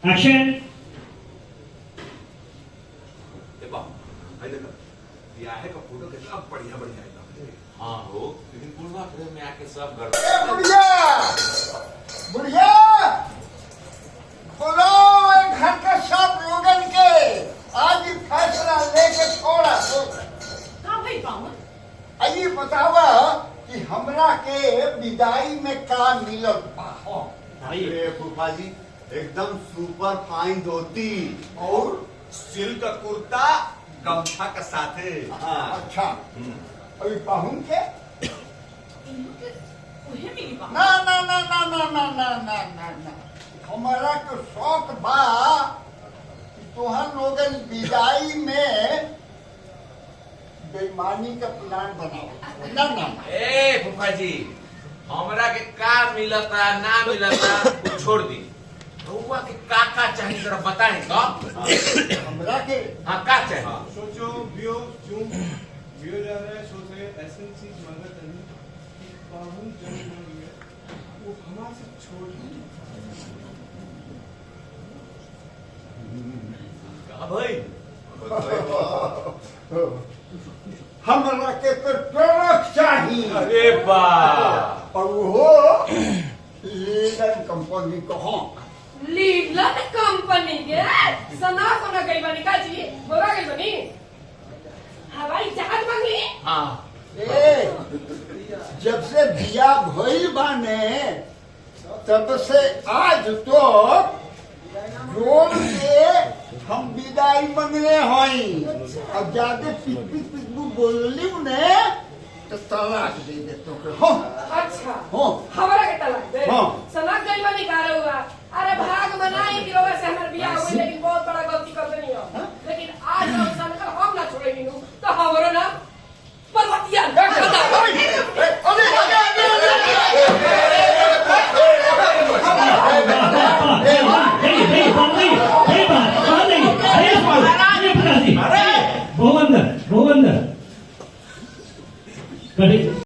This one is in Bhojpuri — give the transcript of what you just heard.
एक्शन। है का फोटो कितना बढ़िया बढ़िया है। हाँ हो, लेकिन पूर्वा घर में आके सब ए गड़बड़। बुढ़िया, बुढ़िया, बोलो एक घर के सब लोगन के आज ही फैसला लेके छोड़ा तो का भाई बावन आइए बतावा कि हमरा के विदाई में का मिलल बा। अरे फूफा जी एकदम सुपर फाइन धोती और सिल्क का कुर्ता गमछा का साथे। हाँ। अच्छा अभी पाहुन के इनको के ओहे मिली बावन ना ना ना ना ना ना ना ना ना ना हमारा तो शौक बा कि तोहन लोगन विदाई में बेईमानी का प्लान बनाओ। ना ना ना ए फूफा जी, हमरा के का मिलता ना मिलता वो छोड़ दी। रउआ के का चाहिए जरा बताएं तो। हमरा के हाँ का चाहिए? सोचो बियो क्यों बियो जा रहा है सोच रहे ऐसे चीज मंगत नहीं कि पाहुन जन है वो हमारे से छोड़ का भाई? हमरा के तो ट्रक चाहिए। अरे बा और वो लीलन कंपनी को हाँ लीलन कंपनी के सना कोना गई बनी का जी बोरा गई बनी हवाई जहाज मंगली। हाँ ए जब से बिया भइल बाने तब से आज तो जोर के हम विदाई मंगले हई। अब ज्यादा पिक पिक पिक बोलली ने तो तलाक दे दे तो हाँ अच्छा हाँ हमारा के तलाक दे हाँ। सना गई बनी का रहुआ। अरे भाग मनाई कि रोगा से हमार बियाह हुई लेकिन बहुत बड़ा गलती कर देनी हो। लेकिन आज हम सनकर हम ना छोड़ेंगे नु तो हमारा ना पर्वतिया गोविंदर गोविंदर